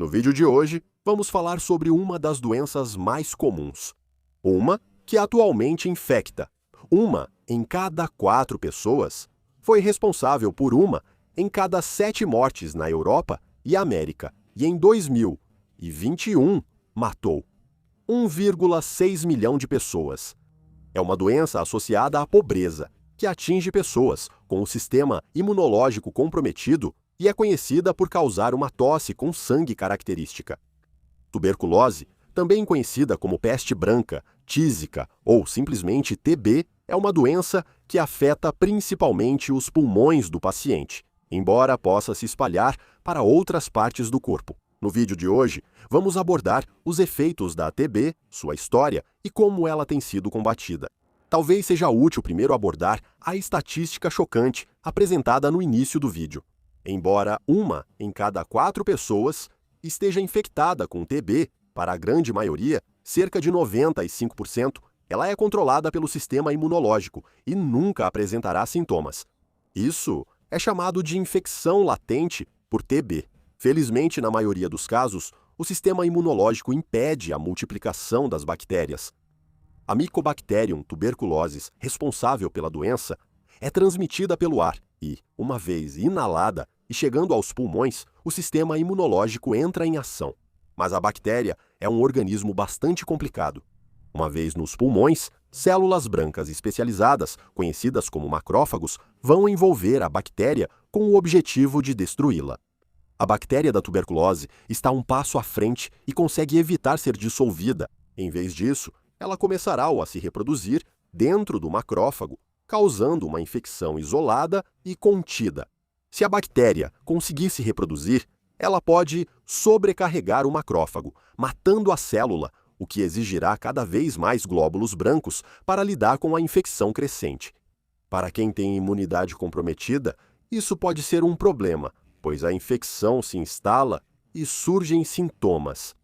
No vídeo de hoje, vamos falar sobre uma das doenças mais comuns. Uma que atualmente infecta. Uma em cada 4 pessoas. Foi responsável por uma em cada 7 mortes na Europa e América. E em 2021, matou 1,6 milhão de pessoas. É uma doença associada à pobreza, que atinge pessoas com o sistema imunológico comprometido e é conhecida por causar uma tosse com sangue característica. Tuberculose, também conhecida como peste branca, tísica ou simplesmente TB, é uma doença que afeta principalmente os pulmões do paciente, embora possa se espalhar para outras partes do corpo. No vídeo de hoje, vamos abordar os efeitos da TB, sua história e como ela tem sido combatida. Talvez seja útil primeiro abordar a estatística chocante apresentada no início do vídeo. Embora uma em cada 4 pessoas esteja infectada com TB, para a grande maioria, cerca de 95%, ela é controlada pelo sistema imunológico e nunca apresentará sintomas. Isso é chamado de infecção latente por TB. Felizmente, na maioria dos casos, o sistema imunológico impede a multiplicação das bactérias. A Mycobacterium tuberculosis, responsável pela doença, é transmitida pelo ar e, uma vez inalada e chegando aos pulmões, o sistema imunológico entra em ação. Mas a bactéria é um organismo bastante complicado. Uma vez nos pulmões, células brancas especializadas, conhecidas como macrófagos, vão envolver a bactéria com o objetivo de destruí-la. A bactéria da tuberculose está um passo à frente e consegue evitar ser dissolvida. Em vez disso, ela começará a se reproduzir dentro do macrófago, causando uma infecção isolada e contida. Se a bactéria conseguir se reproduzir, ela pode sobrecarregar o macrófago, matando a célula, o que exigirá cada vez mais glóbulos brancos para lidar com a infecção crescente. Para quem tem imunidade comprometida, isso pode ser um problema, pois a infecção se instala e surgem sintomas.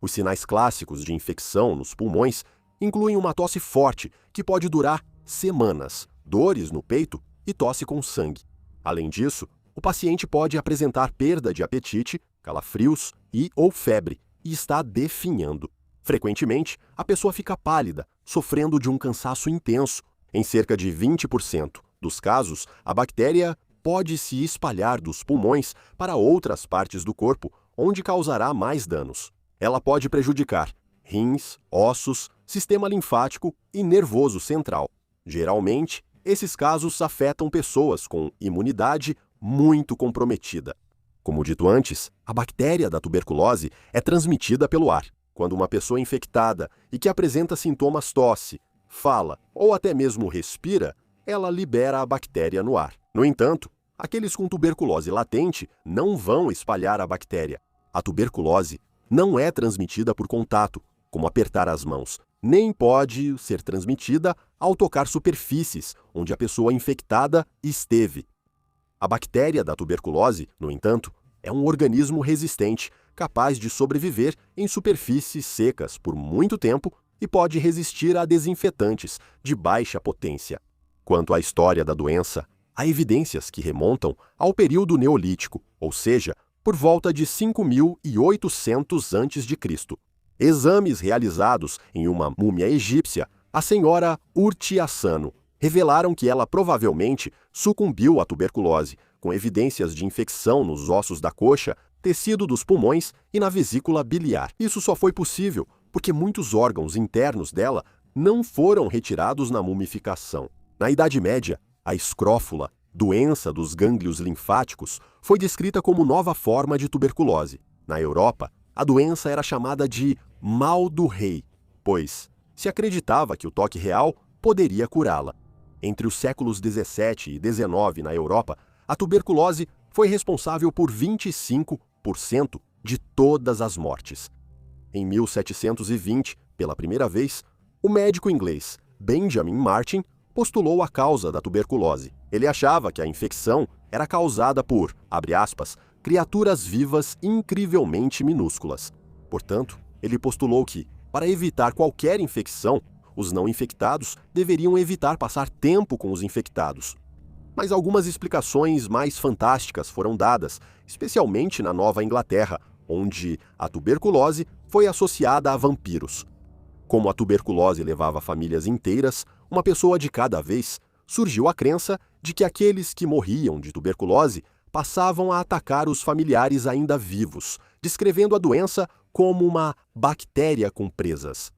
Os sinais clássicos de infecção nos pulmões incluem uma tosse forte, que pode durar semanas, dores no peito e tosse com sangue. Além disso, o paciente pode apresentar perda de apetite, calafrios ou febre e está definhando. Frequentemente, a pessoa fica pálida, sofrendo de um cansaço intenso. Em cerca de 20% dos casos, a bactéria pode se espalhar dos pulmões para outras partes do corpo, onde causará mais danos. Ela pode prejudicar rins, ossos, sistema linfático e nervoso central. Geralmente, esses casos afetam pessoas com imunidade muito comprometida. Como dito antes, a bactéria da tuberculose é transmitida pelo ar. Quando uma pessoa infectada e que apresenta sintomas tosse, fala ou até mesmo respira, ela libera a bactéria no ar. No entanto, aqueles com tuberculose latente não vão espalhar a bactéria. A tuberculose não é transmitida por contato, como apertar as mãos, nem pode ser transmitida ao tocar superfícies onde a pessoa infectada esteve. A bactéria da tuberculose, no entanto, é um organismo resistente, capaz de sobreviver em superfícies secas por muito tempo e pode resistir a desinfetantes de baixa potência. Quanto à história da doença, há evidências que remontam ao período neolítico, ou seja, por volta de 5.800 a.C. Exames realizados em uma múmia egípcia, a senhora Urtiassano, revelaram que ela provavelmente sucumbiu à tuberculose, com evidências de infecção nos ossos da coxa, tecido dos pulmões e na vesícula biliar. Isso só foi possível porque muitos órgãos internos dela não foram retirados na mumificação. Na Idade Média, a escrófula, doença dos gânglios linfáticos, foi descrita como nova forma de tuberculose. Na Europa, a doença era chamada de mal do rei, pois se acreditava que o toque real poderia curá-la. Entre os séculos 17 e 19 na Europa, a tuberculose foi responsável por 25% de todas as mortes. Em 1720, pela primeira vez, o médico inglês Benjamin Martin postulou a causa da tuberculose. Ele achava que a infecção era causada por, abre aspas, criaturas vivas incrivelmente minúsculas. Portanto, ele postulou que, para evitar qualquer infecção, os não infectados deveriam evitar passar tempo com os infectados. Mas algumas explicações mais fantásticas foram dadas, especialmente na Nova Inglaterra, onde a tuberculose foi associada a vampiros. Como a tuberculose levava famílias inteiras, uma pessoa de cada vez, surgiu a crença de que aqueles que morriam de tuberculose passavam a atacar os familiares ainda vivos, descrevendo a doença como uma bactéria com presas.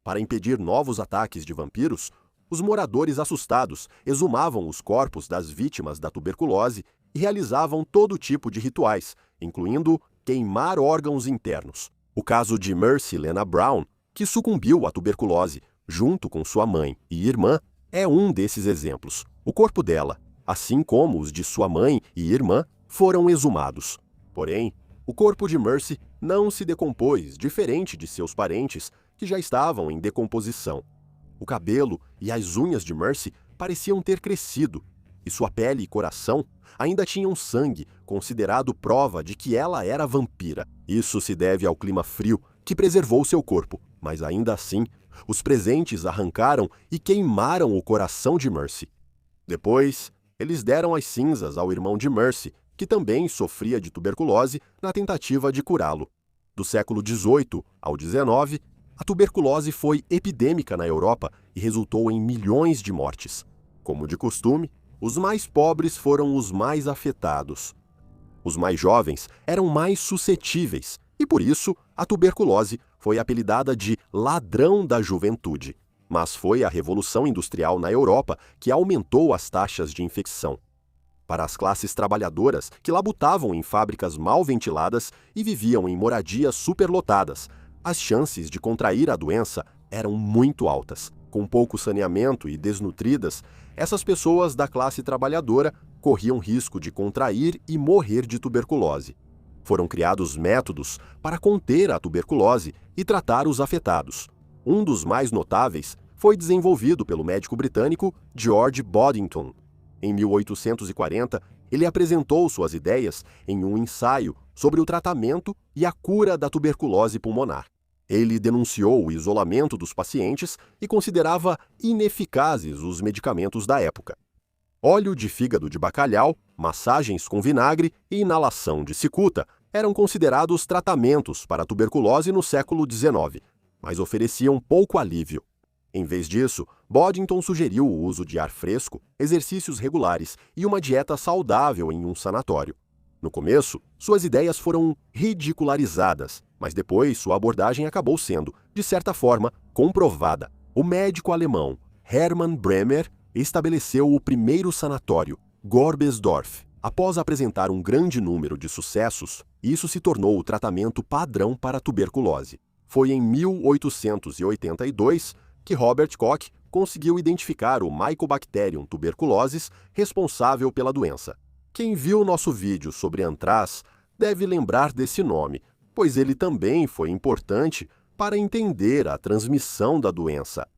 Para impedir novos ataques de vampiros, os moradores assustados exumavam os corpos das vítimas da tuberculose e realizavam todo tipo de rituais, incluindo queimar órgãos internos. O caso de Mercy Lena Brown, que sucumbiu à tuberculose junto com sua mãe e irmã, é um desses exemplos. O corpo dela, assim como os de sua mãe e irmã, foram exumados. Porém, o corpo de Mercy não se decompôs, diferente de seus parentes, que já estavam em decomposição. O cabelo e as unhas de Mercy pareciam ter crescido, e sua pele e coração ainda tinham sangue, considerado prova de que ela era vampira. Isso se deve ao clima frio que preservou seu corpo, mas ainda assim, os presentes arrancaram e queimaram o coração de Mercy. Depois, eles deram as cinzas ao irmão de Mercy, que também sofria de tuberculose, na tentativa de curá-lo. Do século XVIII ao XIX, a tuberculose foi epidêmica na Europa e resultou em milhões de mortes. Como de costume, os mais pobres foram os mais afetados. Os mais jovens eram mais suscetíveis e, por isso, a tuberculose foi apelidada de ladrão da juventude. Mas foi a Revolução Industrial na Europa que aumentou as taxas de infecção. Para as classes trabalhadoras que labutavam em fábricas mal ventiladas e viviam em moradias superlotadas, as chances de contrair a doença eram muito altas. Com pouco saneamento e desnutridas, essas pessoas da classe trabalhadora corriam risco de contrair e morrer de tuberculose. Foram criados métodos para conter a tuberculose e tratar os afetados. Um dos mais notáveis foi desenvolvido pelo médico britânico George Boddington. Em 1840, ele apresentou suas ideias em um ensaio sobre o tratamento e a cura da tuberculose pulmonar. Ele denunciou o isolamento dos pacientes e considerava ineficazes os medicamentos da época. Óleo de fígado de bacalhau, massagens com vinagre e inalação de cicuta eram considerados tratamentos para a tuberculose no século XIX, mas ofereciam pouco alívio. Em vez disso, Boddington sugeriu o uso de ar fresco, exercícios regulares e uma dieta saudável em um sanatório. No começo, suas ideias foram ridicularizadas, mas depois sua abordagem acabou sendo, de certa forma, comprovada. O médico alemão Hermann Bremer estabeleceu o primeiro sanatório, Gorbesdorf. Após apresentar um grande número de sucessos, isso se tornou o tratamento padrão para a tuberculose. Foi em 1882 que Robert Koch conseguiu identificar o Mycobacterium tuberculosis responsável pela doença. Quem viu nosso vídeo sobre antraz deve lembrar desse nome, pois ele também foi importante para entender a transmissão da doença.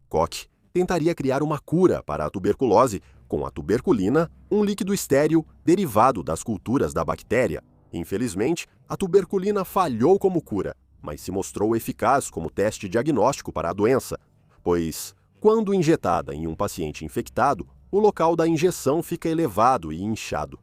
Koch tentaria criar uma cura para a tuberculose com a tuberculina, um líquido estéril derivado das culturas da bactéria. Infelizmente, a tuberculina falhou como cura, mas se mostrou eficaz como teste diagnóstico para a doença, pois, quando injetada em um paciente infectado, o local da injeção fica elevado e inchado.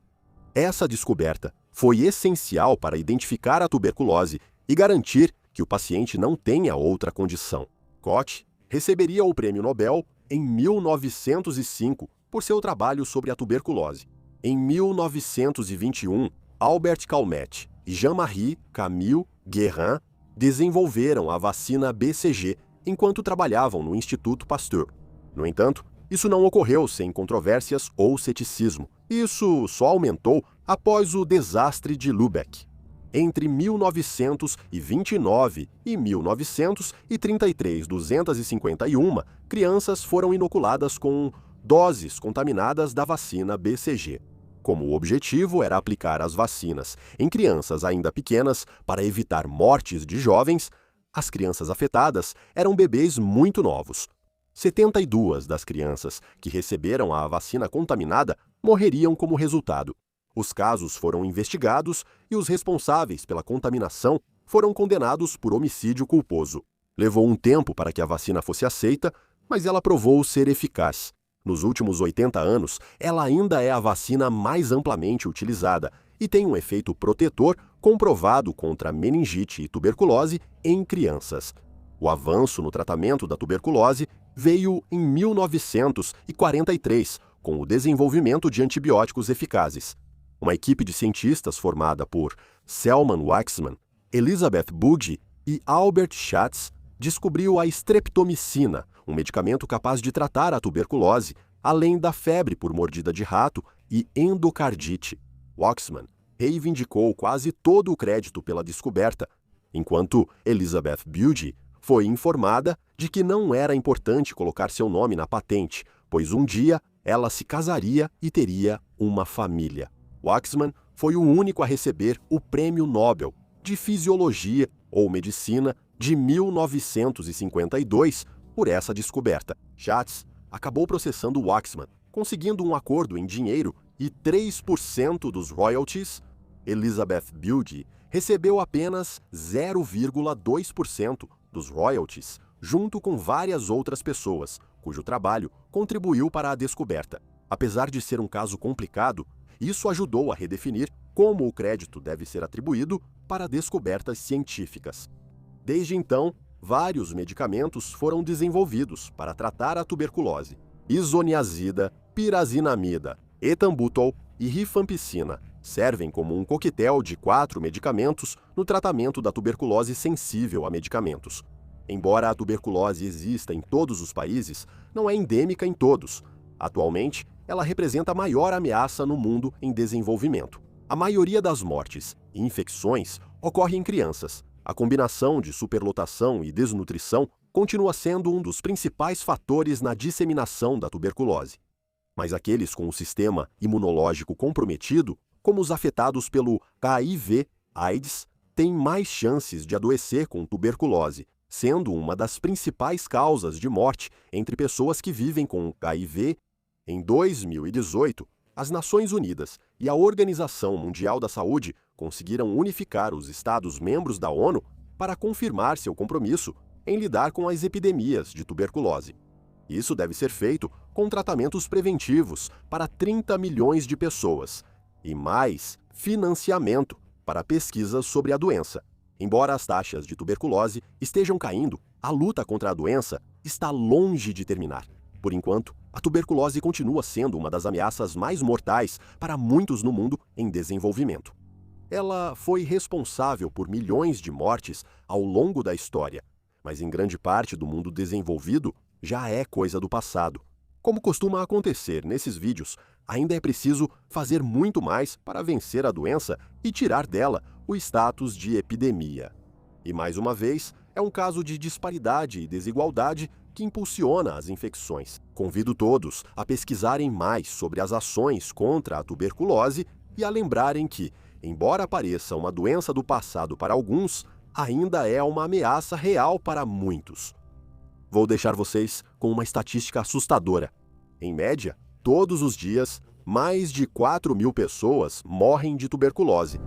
Essa descoberta foi essencial para identificar a tuberculose e garantir que o paciente não tenha outra condição. Koch receberia o Prêmio Nobel em 1905 por seu trabalho sobre a tuberculose. Em 1921, Albert Calmette e Jean-Marie Camille Guérin desenvolveram a vacina BCG enquanto trabalhavam no Instituto Pasteur. No entanto, isso não ocorreu sem controvérsias ou ceticismo. Isso só aumentou após o desastre de Lübeck. Entre 1929 e 1933, 251 crianças foram inoculadas com doses contaminadas da vacina BCG. Como o objetivo era aplicar as vacinas em crianças ainda pequenas para evitar mortes de jovens, as crianças afetadas eram bebês muito novos. 72 das crianças que receberam a vacina contaminada morreriam como resultado. Os casos foram investigados e os responsáveis pela contaminação foram condenados por homicídio culposo. Levou um tempo para que a vacina fosse aceita, mas ela provou ser eficaz. Nos últimos 80 anos, ela ainda é a vacina mais amplamente utilizada e tem um efeito protetor comprovado contra meningite e tuberculose em crianças. O avanço no tratamento da tuberculose veio em 1943, com o desenvolvimento de antibióticos eficazes. Uma equipe de cientistas formada por Selman Waksman, Elizabeth Bugge e Albert Schatz descobriu a streptomicina, um medicamento capaz de tratar a tuberculose, além da febre por mordida de rato e endocardite. Waksman reivindicou quase todo o crédito pela descoberta, enquanto Elizabeth Bugge foi informada de que não era importante colocar seu nome na patente, pois um dia ela se casaria e teria uma família. Waksman foi o único a receber o Prêmio Nobel de Fisiologia ou Medicina de 1952 por essa descoberta. Schatz acabou processando Waksman, conseguindo um acordo em dinheiro e 3% dos royalties. Elizabeth Bugge recebeu apenas 0,2% dos royalties, junto com várias outras pessoas, cujo trabalho contribuiu para a descoberta. Apesar de ser um caso complicado, isso ajudou a redefinir como o crédito deve ser atribuído para descobertas científicas. Desde então, vários medicamentos foram desenvolvidos para tratar a tuberculose. Isoniazida, pirazinamida, etambutol e rifampicina servem como um coquetel de 4 medicamentos no tratamento da tuberculose sensível a medicamentos. Embora a tuberculose exista em todos os países, não é endêmica em todos. Atualmente, ela representa a maior ameaça no mundo em desenvolvimento. A maioria das mortes e infecções ocorre em crianças. A combinação de superlotação e desnutrição continua sendo um dos principais fatores na disseminação da tuberculose. Mas aqueles com o sistema imunológico comprometido, como os afetados pelo HIV/AIDS, têm mais chances de adoecer com tuberculose, sendo uma das principais causas de morte entre pessoas que vivem com HIV. Em 2018, as Nações Unidas e a Organização Mundial da Saúde conseguiram unificar os Estados-membros da ONU para confirmar seu compromisso em lidar com as epidemias de tuberculose. Isso deve ser feito com tratamentos preventivos para 30 milhões de pessoas e mais financiamento para pesquisas sobre a doença. Embora as taxas de tuberculose estejam caindo, a luta contra a doença está longe de terminar. Por enquanto, a tuberculose continua sendo uma das ameaças mais mortais para muitos no mundo em desenvolvimento. Ela foi responsável por milhões de mortes ao longo da história, mas em grande parte do mundo desenvolvido já é coisa do passado. Como costuma acontecer nesses vídeos, ainda é preciso fazer muito mais para vencer a doença e tirar dela o status de epidemia. E mais uma vez, é um caso de disparidade e desigualdade que impulsiona as infecções. Convido todos a pesquisarem mais sobre as ações contra a tuberculose e a lembrarem que, embora pareça uma doença do passado para alguns, ainda é uma ameaça real para muitos. Vou deixar vocês com uma estatística assustadora. Em média, todos os dias, mais de 4.000 pessoas morrem de tuberculose.